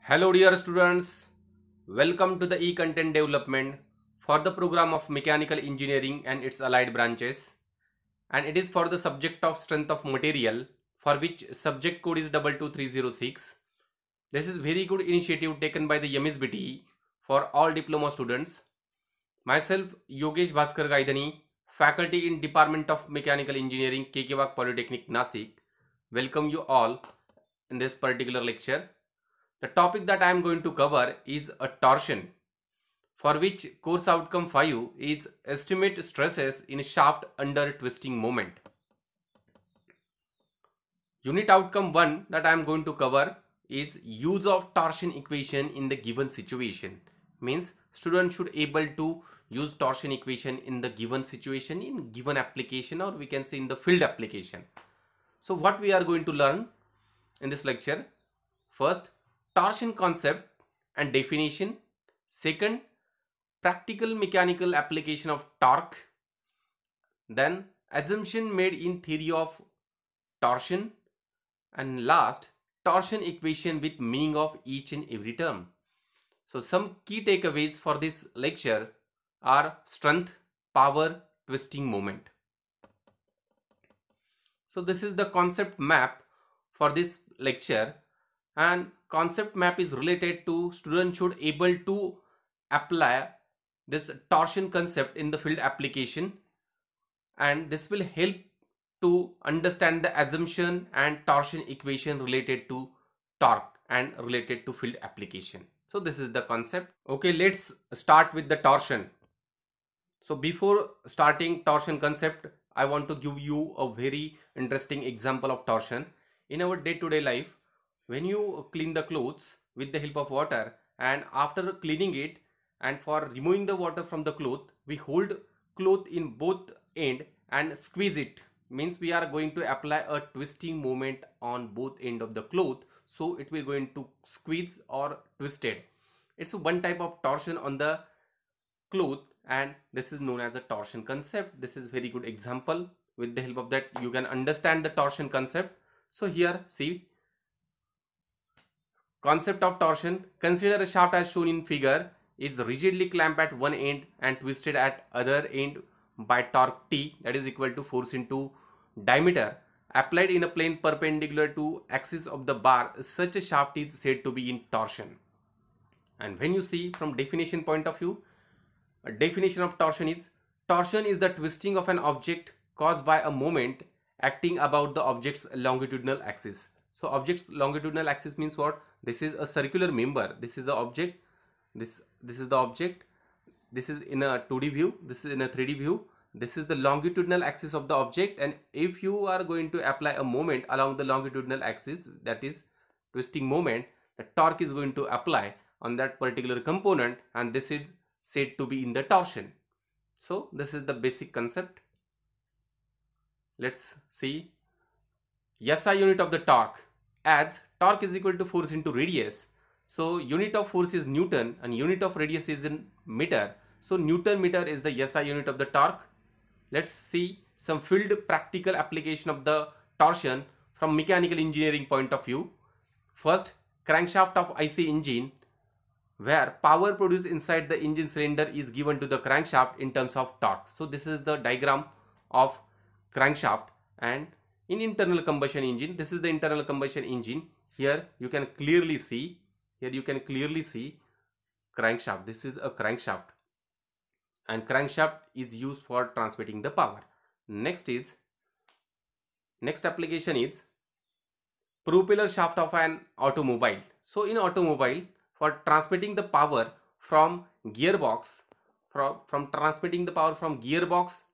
Hello dear students, welcome to the e-content development for the program of mechanical engineering and its allied branches, and it is for the subject of strength of material, for which subject code is 22306. This is very good initiative taken by the MSBTE for all diploma students. Myself Yogesh Bhaskar Gaidhani, faculty in Department of Mechanical Engineering, KK Polytechnic Nasik, welcome you all in this particular lecture. The topic that I am going to cover is a torsion, for which course outcome 5 is estimate stresses in shaft under twisting moment. Unit outcome 1 that I am going to cover is use of torsion equation in the given situation. Means student should able to use torsion equation in the given situation, in given application, or we can say in the field application. So what we are going to learn in this lecture: first, torsion concept and definition. Second, practical mechanical application of torque. Then assumption made in theory of torsion. And last, torsion equation with meaning of each and every term. So some key takeaways for this lecture are strength, power, twisting moment. So this is the concept map for this lecture, and concept map is related to student should able to apply this torsion concept in the field application, and this will help to understand the assumption and torsion equation related to torque and related to field application. So this is the concept. Okay, let's start with the torsion. So before starting torsion concept, I want to give you a very interesting example of torsion. In our day-to-day life, when you clean the clothes with the help of water, and after cleaning it and for removing the water from the cloth, we hold cloth in both end and squeeze it. Means we are going to apply a twisting moment on both end of the cloth, so it will going to squeeze or twisted. It's one type of torsion on the cloth, and this is known as a torsion concept. This is very good example. With the help of that you can understand the torsion concept. So here see, concept of torsion: consider a shaft as shown in figure is rigidly clamped at one end and twisted at other end by torque T, that is equal to force into diameter applied in a plane perpendicular to axis of the bar. Such a shaft is said to be in torsion. And when you see from definition point of view, a definition of torsion is the twisting of an object caused by a moment acting about the object's longitudinal axis. So object's longitudinal axis means what? This is a circular member. This is the object. This is the object. This is in a 2D view. This is in a 3D view. This is the longitudinal axis of the object, and if you are going to apply a moment along the longitudinal axis, that is twisting moment, the torque is going to apply on that particular component, and this is said to be in the torsion. So this is the basic concept. Let's see. SI unit of the torque, as torque is equal to force into radius. So unit of force is Newton and unit of radius is in meter. So Newton meter is the SI unit of the torque. Let's see some field practical application of the torsion from mechanical engineering point of view. First, crankshaft of IC engine, where power produced inside the engine cylinder is given to the crankshaft in terms of torque. So this is the diagram of crankshaft. And in internal combustion engine, this is the internal combustion engine. Here you can clearly see, crankshaft. This is a crankshaft, and crankshaft is used for transmitting the power. Next application is propeller shaft of an automobile. So in automobile, for transmitting the power from gearbox, from transmitting the power from gearbox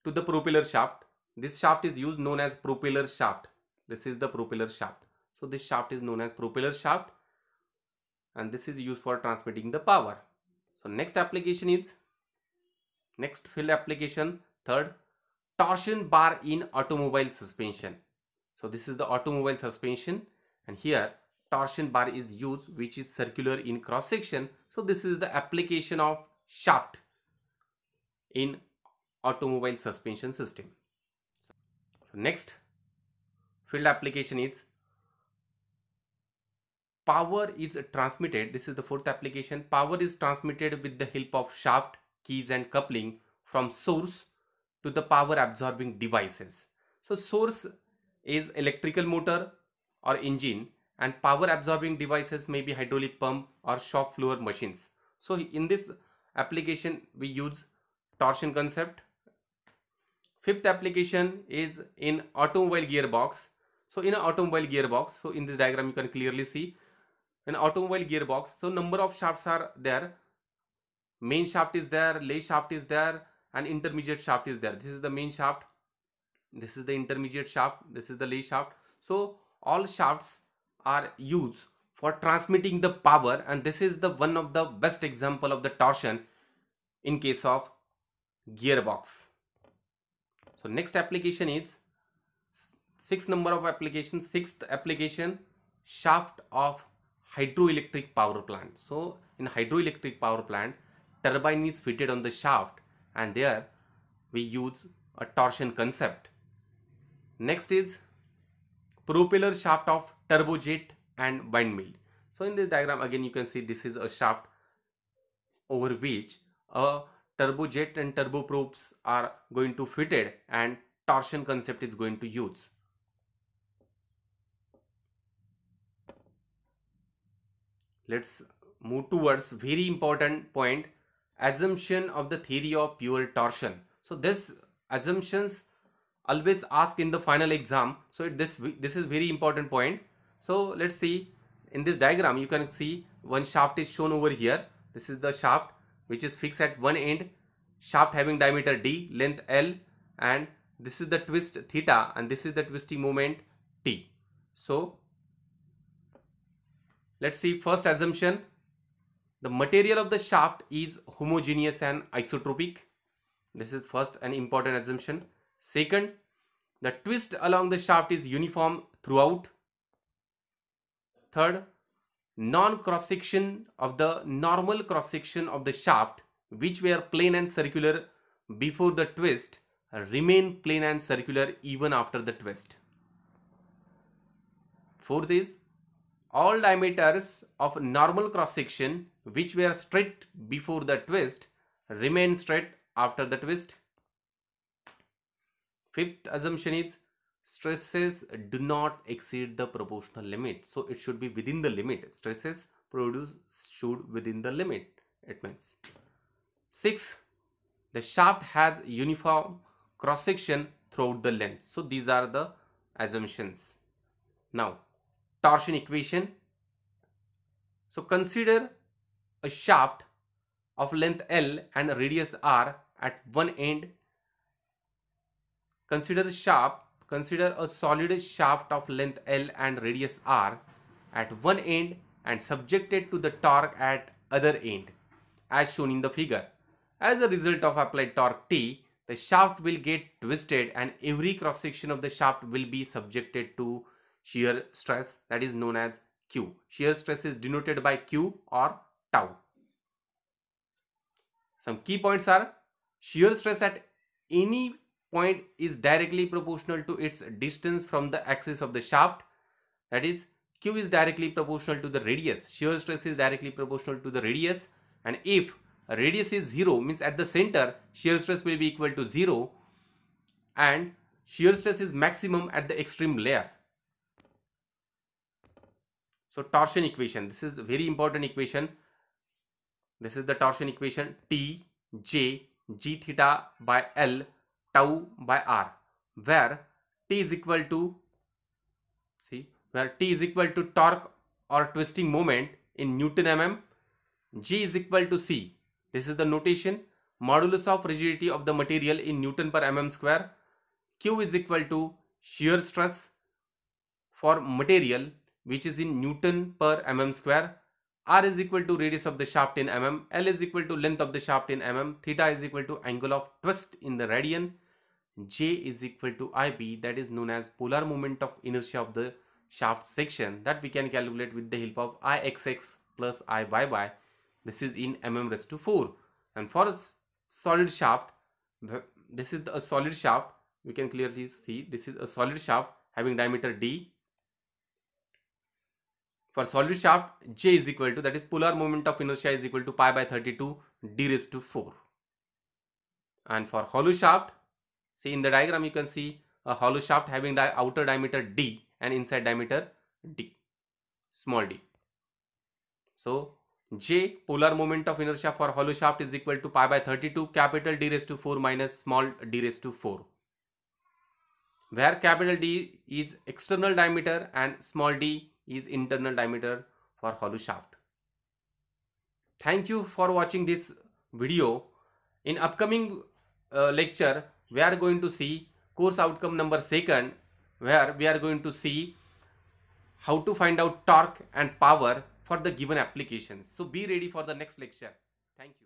to the propeller shaft, this shaft is used, known as propeller shaft. This is the propeller shaft. So this shaft is known as propeller shaft, and this is used for transmitting the power. So next field application, third, torsion bar in automobile suspension. So this is the automobile suspension, and here torsion bar is used, which is circular in cross section. So this is the application of shaft in automobile suspension system. So next field application is power is transmitted. This is the fourth application. Power is transmitted with the help of shaft, keys and coupling from source to the power absorbing devices. So source is electrical motor or engine, and power absorbing devices may be hydraulic pump or shop floor machines. So in this application we use torsion concept. Fifth application is in automobile gearbox. So in an automobile gearbox, so in this diagram you can clearly see an automobile gearbox. So number of shafts are there. Main shaft is there, lay shaft is there, and intermediate shaft is there. This is the main shaft, this is the intermediate shaft, this is the lay shaft. So all shafts are used for transmitting the power, and this is the one of the best example of the torsion in case of gearbox. So next application is sixth number of applications. Sixth application, shaft of hydroelectric power plant. So in hydroelectric power plant, turbine is fitted on the shaft, and there we use a torsion concept. Next is propeller shaft of turbojet and windmill. So in this diagram again you can see this is a shaft over which a turbojet and turboprops are going to fitted, and torsion concept is going to use. Let's move towards very important point, assumption of the theory of pure torsion. So this assumptions always asked in the final exam. So this is very important point. So let's see, in this diagram you can see one shaft is shown over here. This is the shaft which is fixed at one end, shaft having diameter d, length l, and this is the twist theta, and this is the twisting moment t. So let's see, first assumption, the material of the shaft is homogeneous and isotropic. This is first an important assumption. Second, the twist along the shaft is uniform throughout. Third, non-cross section of the normal cross section of the shaft, which were plane and circular before the twist, remain plane and circular even after the twist. Fourth is, all diameters of normal cross section which were straight before the twist remain straight after the twist. Fifth assumption is, stresses do not exceed the proportional limit. So it should be within the limit. Stresses produced should within the limit, it means. Sixth, the shaft has uniform cross section throughout the length. So these are the assumptions. Now torsion equation. So consider a shaft of length L and radius R at one end. Consider a solid shaft of length L and radius R at one end and subjected to the torque at other end as shown in the figure. As a result of applied torque T, the shaft will get twisted and every cross section of the shaft will be subjected to shear stress, that is known as Q. Shear stress is denoted by Q or tau. Some key points are, shear stress at any point is directly proportional to its distance from the axis of the shaft, that is Q is directly proportional to the radius. Shear stress is directly proportional to the radius, and if radius is 0 means at the center shear stress will be equal to 0, and shear stress is maximum at the extreme layer. So torsion equation, this is a very important equation. This is the torsion equation, T J G theta by L tau by R, where T is equal to, where T is equal to torque or twisting moment in Newton mm, G is equal to C. This is the notation, modulus of rigidity of the material in Newton per mm square. Q is equal to shear stress for material which is in Newton per mm square. R is equal to radius of the shaft in mm, L is equal to length of the shaft in mm, theta is equal to angle of twist in the radian, J is equal to IB, that is known as polar moment of inertia of the shaft section, that we can calculate with the help of Ixx plus Iyy. This is in mm raised to 4. And for a solid shaft, this is a solid shaft, we can clearly see this is a solid shaft having diameter d, For solid shaft, J is equal to, that is polar moment of inertia is equal to pi by 32 d raised to 4. And for hollow shaft, see in the diagram you can see a hollow shaft having outer diameter d and inside diameter d, small d. So J, polar moment of inertia for hollow shaft, is equal to pi by 32 capital D raised to 4 minus small d raised to 4, where capital D is external diameter and small d is internal diameter for hollow shaft. Thank you for watching this video. In upcoming lecture, we are going to see course outcome number 2, where we are going to see how to find out torque and power for the given applications. So be ready for the next lecture. Thank you.